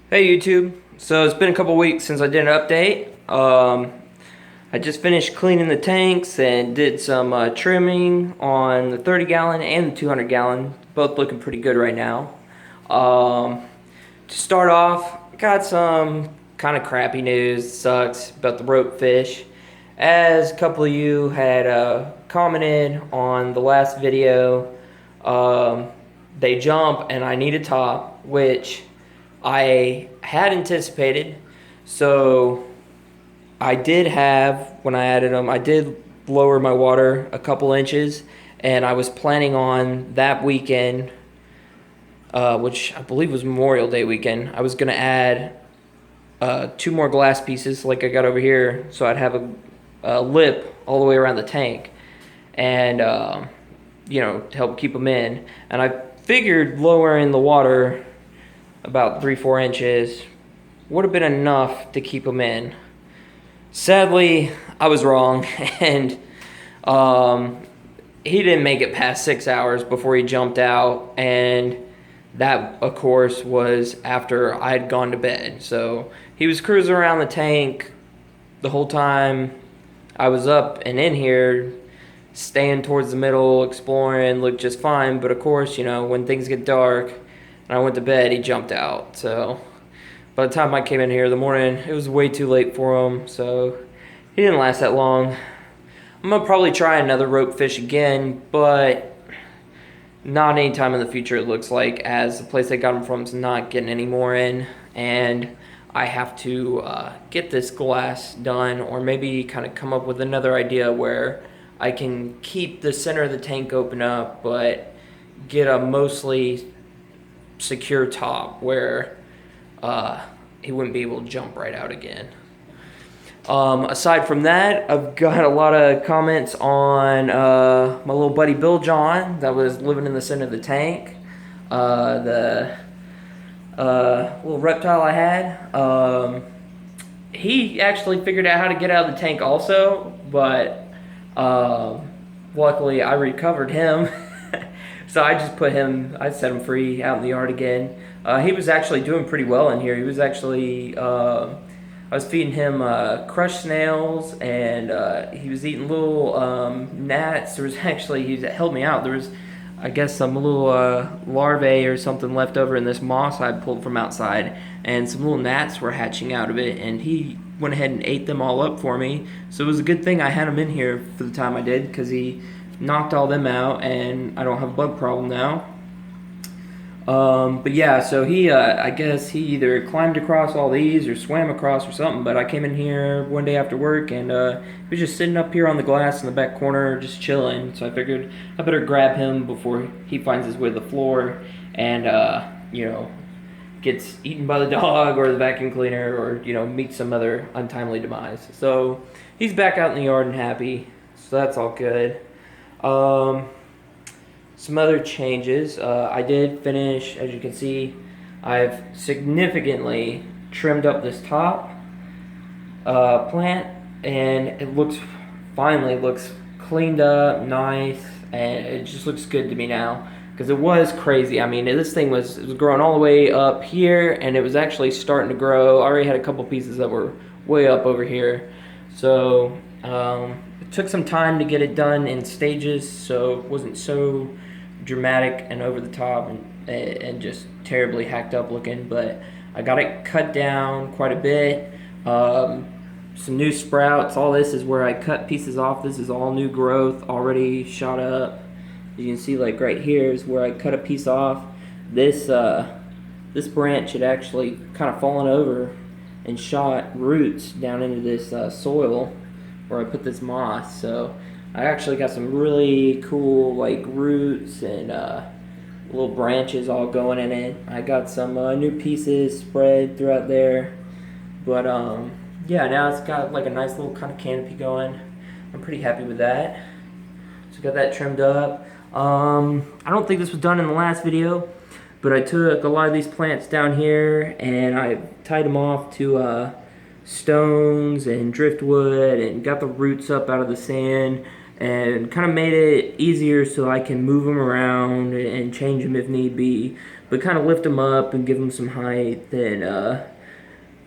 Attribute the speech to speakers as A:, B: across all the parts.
A: Hey YouTube, so it's been a couple weeks since I did an update. I just finished cleaning the tanks and did some trimming on the 30 gallon and the 200 gallon, both looking pretty good right now. To start off, got some kind of crappy news, sucks, about the rope fish. As a couple of you had commented on the last video, they jump and I need a top, which I had anticipated. So I did have, when I added them, I did lower my water a couple inches, and I was planning on that weekend, which I believe was Memorial Day weekend, I was going to add 2 more glass pieces like I got over here, so I'd have a lip all the way around the tank, and to help keep them in. And I figured lowering the water about 3-4 inches would have been enough to keep them in. Sadly, I was wrong, and he didn't make it past 6 hours before he jumped out, and that, of course, was after I had gone to bed. So he was cruising around the tank the whole time I was up and in here, staying towards the middle, exploring, looked just fine. But of course, when things get dark and I went to bed, he jumped out. So by the time I came in here in the morning, it was way too late for him. So he didn't last that long. I'm gonna probably try another rope fish again, but not anytime in the future, it looks like, as the place I got him from is not getting any more in, and I have to get this glass done, or maybe kind of come up with another idea where I can keep the center of the tank open up, but get a mostly secure top where he wouldn't be able to jump right out again. Aside from that, I've got a lot of comments on my little buddy Bill John that was living in the center of the tank. The little reptile I had. He actually figured out how to get out of the tank also, but luckily I recovered him. So I just I set him free out in the yard again. He was actually doing pretty well in here. He was actually, I was feeding him crushed snails, and he was eating little gnats. There was actually, he helped me out. There was, I guess, some little larvae or something left over in this moss I pulled from outside, and some little gnats were hatching out of it, and he went ahead and ate them all up for me. So it was a good thing I had him in here for the time I did, because he knocked all them out, and I don't have a bug problem now. But yeah, so he, I guess he either climbed across all these or swam across or something, but I came in here one day after work, and he was just sitting up here on the glass in the back corner just chilling, so I figured I better grab him before he finds his way to the floor and, gets eaten by the dog or the vacuum cleaner, or, meets some other untimely demise. So he's back out in the yard and happy, so that's all good. Some other changes. I did finish, as you can see, I've significantly trimmed up this top plant, and it finally looks cleaned up, nice, and it just looks good to me now, because it was crazy. I mean, this thing was growing all the way up here, and it was actually starting to grow. I already had a couple pieces that were way up over here, so it took some time to get it done in stages, so it wasn't so dramatic and over the top and just terribly hacked up looking, but I got it cut down quite a bit. Some new sprouts. All this is where I cut pieces off. This is all new growth, already shot up. You can see, like, right here is where I cut a piece off. This branch had actually kind of fallen over and shot roots down into this soil where I put this moss. So I actually got some really cool, like, roots and little branches all going in it. I got some new pieces spread throughout there. But yeah, now it's got like a nice little kind of canopy going. I'm pretty happy with that. So got that trimmed up. I don't think this was done in the last video, but I took a lot of these plants down here and I tied them off to stones and driftwood and got the roots up out of the sand, and kind of made it easier so I can move them around and change them if need be. but kind of lift them up and give them some height, and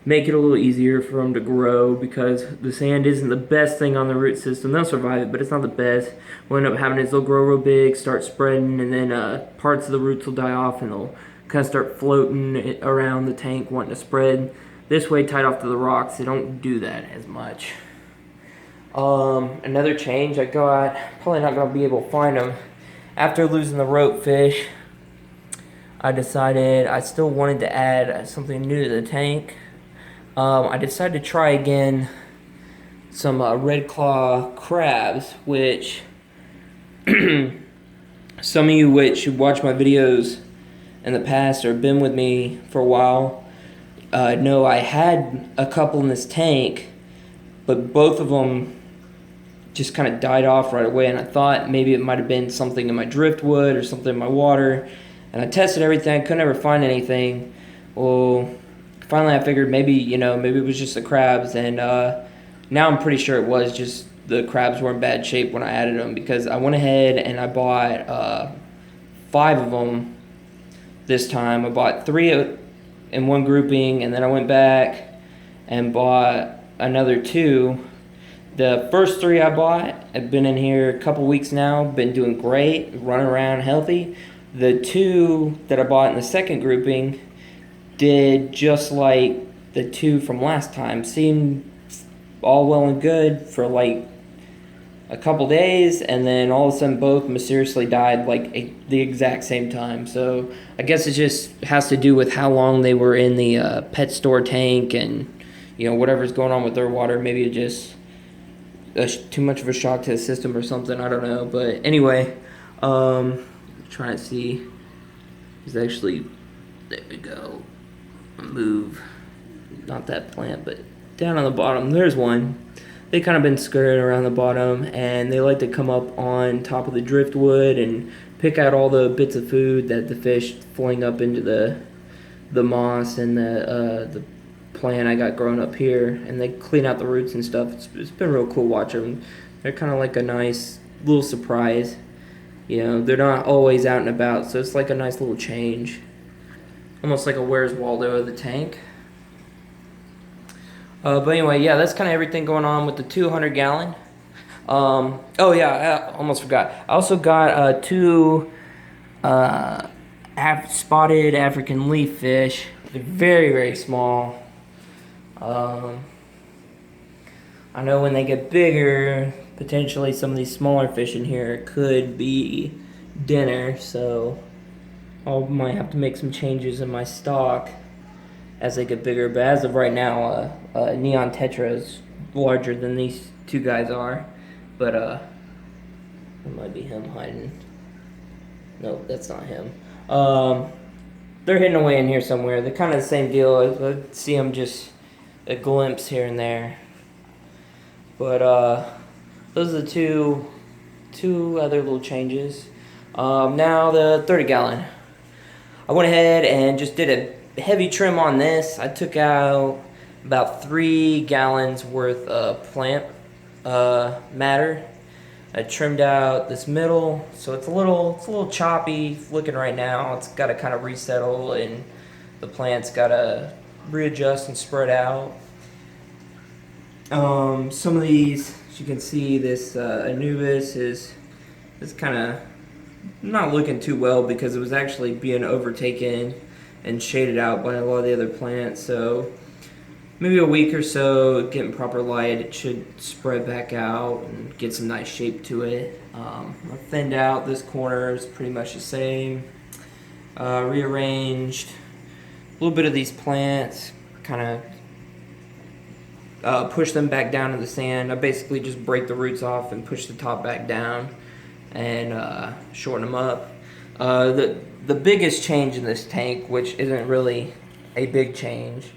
A: make it a little easier for them to grow, because the sand isn't the best thing on the root system. They'll survive it, but it's not the best. What end up happening is they'll grow real big, start spreading, and then parts of the roots will die off, and they'll kind of start floating around the tank wanting to spread. This way, tied off to the rocks, they don't do that as much. Another change I got, probably not going to be able to find them. After losing the rope fish, I decided I still wanted to add something new to the tank. I decided to try again some red claw crabs, which some of you which watch my videos in the past or been with me for a while know I had a couple in this tank, but both of them just kind of died off right away, and I thought maybe it might have been something in my driftwood or something in my water, and I tested everything, couldn't ever find anything. Well, finally I figured maybe it was just the crabs, and now I'm pretty sure it was just the crabs were in bad shape when I added them, because I went ahead and I bought 5 of them this time. I bought 3 in one grouping, and then I went back and bought another 2. The first 3 I bought have been in here a couple weeks now, been doing great, running around healthy. The 2 that I bought in the second grouping did just like the 2 from last time. Seemed all well and good for like a couple days, and then all of a sudden both mysteriously died like the exact same time. So I guess it just has to do with how long they were in the pet store tank, and whatever's going on with their water. Maybe it just too much of a shock to the system or something, I don't know. But anyway, trying to see, there's actually, there we go, move, not that plant, but down on the bottom there's one. They kind of been skirting around the bottom, and they like to come up on top of the driftwood and pick out all the bits of food that the fish fling up into the moss and the plant I got growing up here, and they clean out the roots and stuff. It's been real cool watching them. They're kind of like a nice little surprise. They're not always out and about, so it's like a nice little change. Almost like a Where's Waldo of the tank. But anyway, yeah, that's kind of everything going on with the 200-gallon. Oh yeah, I almost forgot. I also got 2 spotted African leaf fish. They're very, very small. I know when they get bigger, potentially some of these smaller fish in here could be dinner, so I might have to make some changes in my stock as they get bigger. But as of right now, Neon Tetra is larger than these 2 guys are. But it might be him hiding. No, that's not him. They're hidden away in here somewhere. They're kind of the same deal. I see them just a glimpse here and there. But those are the two other little changes. Now the 30-gallon. I went ahead and just did a heavy trim on this. I took out about 3 gallons worth of plant matter. I trimmed out this middle, so it's a little choppy looking right now. It's got to kind of resettle, and the plant's got to readjust and spread out. Some of these, as you can see, this Anubis is kind of not looking too well, because it was actually being overtaken and shaded out by a lot of the other plants. So maybe a week or so, getting proper light, it should spread back out and get some nice shape to it. I thinned out this corner, is pretty much the same. Rearranged a little bit of these plants, kind of push them back down to the sand. I basically just break the roots off and push the top back down and shorten them up. The biggest change in this tank, which isn't really a big change,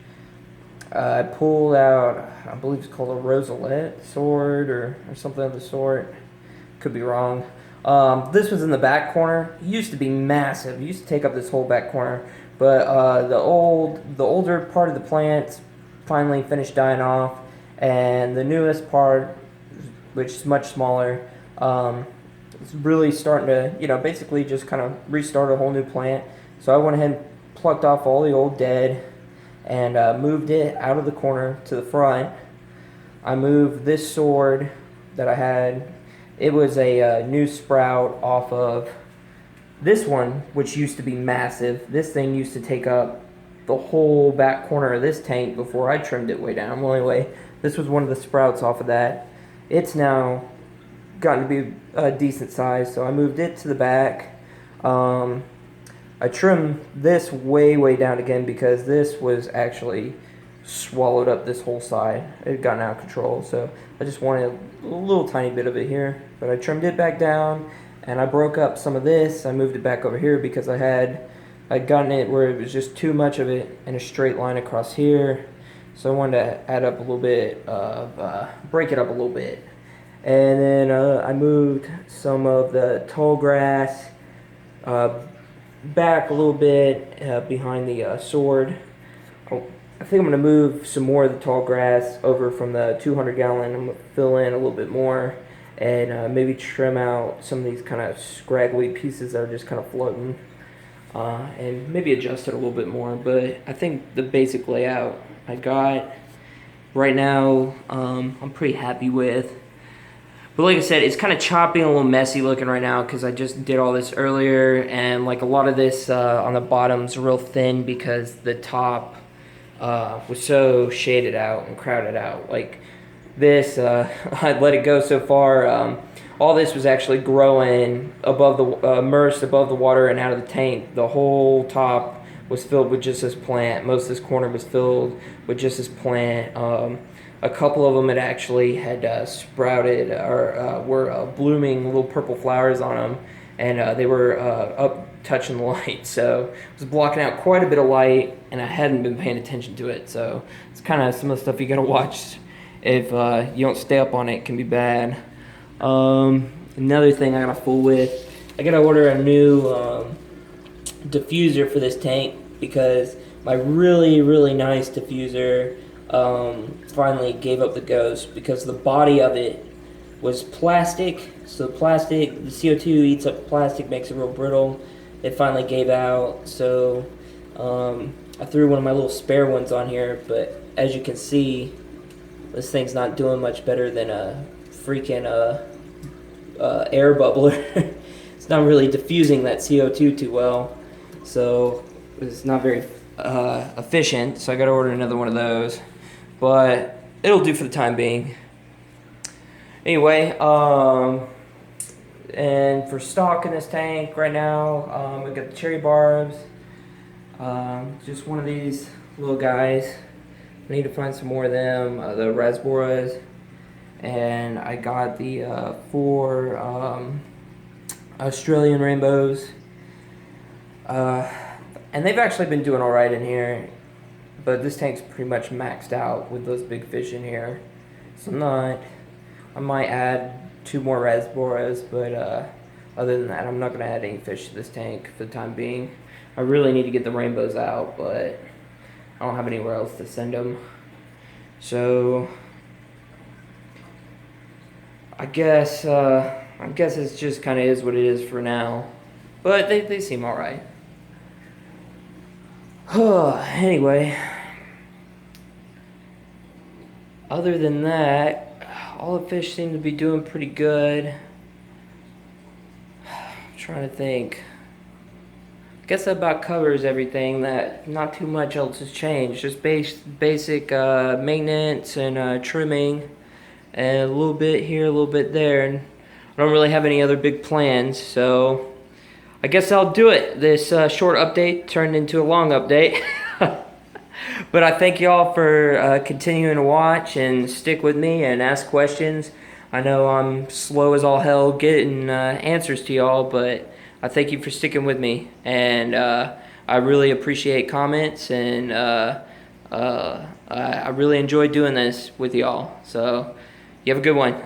A: I pulled out, I believe it's called a roselet sword or something of the sort. Could be wrong. This was in the back corner. It used to be massive. It used to take up this whole back corner. But the older part of the plant finally finished dying off, and the newest part, which is much smaller, is really starting to, basically just kind of restart a whole new plant. So I went ahead and plucked off all the old dead and moved it out of the corner to the front. I moved this sword that I had. It was a new sprout off of this one, which used to be massive. This thing used to take up the whole back corner of this tank before I trimmed it way down. Well, anyway, this was one of the sprouts off of that. It's now gotten to be a decent size, so I moved it to the back. I trimmed this way down again because this was actually swallowed up this whole side. It had gotten out of control, so I just wanted a little tiny bit of it here. But I trimmed it back down, and I broke up some of this. I moved it back over here because I'd gotten it where it was just too much of it in a straight line across here. So I wanted to add up a little bit of, break it up a little bit. And then I moved some of the tall grass back a little bit behind the sword. I think I'm going to move some more of the tall grass over from the 200 gallon. I'm going to fill in a little bit more and maybe trim out some of these kind of scraggly pieces that are just kind of floating. And maybe adjust it a little bit more, but I think the basic layout I got right now, I'm pretty happy with. But like I said, it's kind of choppy and a little messy looking right now because I just did all this earlier, and like a lot of this on the bottom's real thin because the top was so shaded out and crowded out. Like this, I let it go so far. All this was actually growing above the, immersed above the water and out of the tank. The whole top was filled with just this plant. Most of this corner was filled with just this plant. A couple of them had sprouted or were blooming little purple flowers on them, and they were up touching the light. So it was blocking out quite a bit of light, and I hadn't been paying attention to it. So it's kind of some of the stuff you gotta watch. If you don't stay up on it, it can be bad. Another thing I gotta fool with, I gotta order a new diffuser for this tank because my really nice diffuser finally gave up the ghost because the body of it was plastic. So the CO2 eats up plastic, makes it real brittle. It finally gave out, so I threw one of my little spare ones on here, but as you can see, this thing's not doing much better than a freaking air bubbler. It's not really diffusing that CO2 too well, so it's not very efficient, so I gotta order another one of those, but it'll do for the time being. Anyway, and for stock in this tank right now, we got the cherry barbs, just one of these little guys. I need to find some more of them, the rasboras, and I got the 4 Australian rainbows, and they've actually been doing alright in here, but this tank's pretty much maxed out with those big fish in here, so I might add 2 more rasboras, but other than that, I'm not going to add any fish to this tank for the time being. I really need to get the rainbows out, but I don't have anywhere else to send them. So I guess it's just kind of is what it is for now. But they seem all right. Anyway, other than that, all the fish seem to be doing pretty good. I'm trying to think. I guess that about covers everything. That not too much else has changed. Just basic maintenance and trimming, and a little bit here, a little bit there. And I don't really have any other big plans, so I guess I'll do it. This short update turned into a long update. But I thank y'all for continuing to watch and stick with me and ask questions. I know I'm slow as all hell getting answers to y'all, but I thank you for sticking with me, and I really appreciate comments, and I really enjoy doing this with y'all. So you have a good one.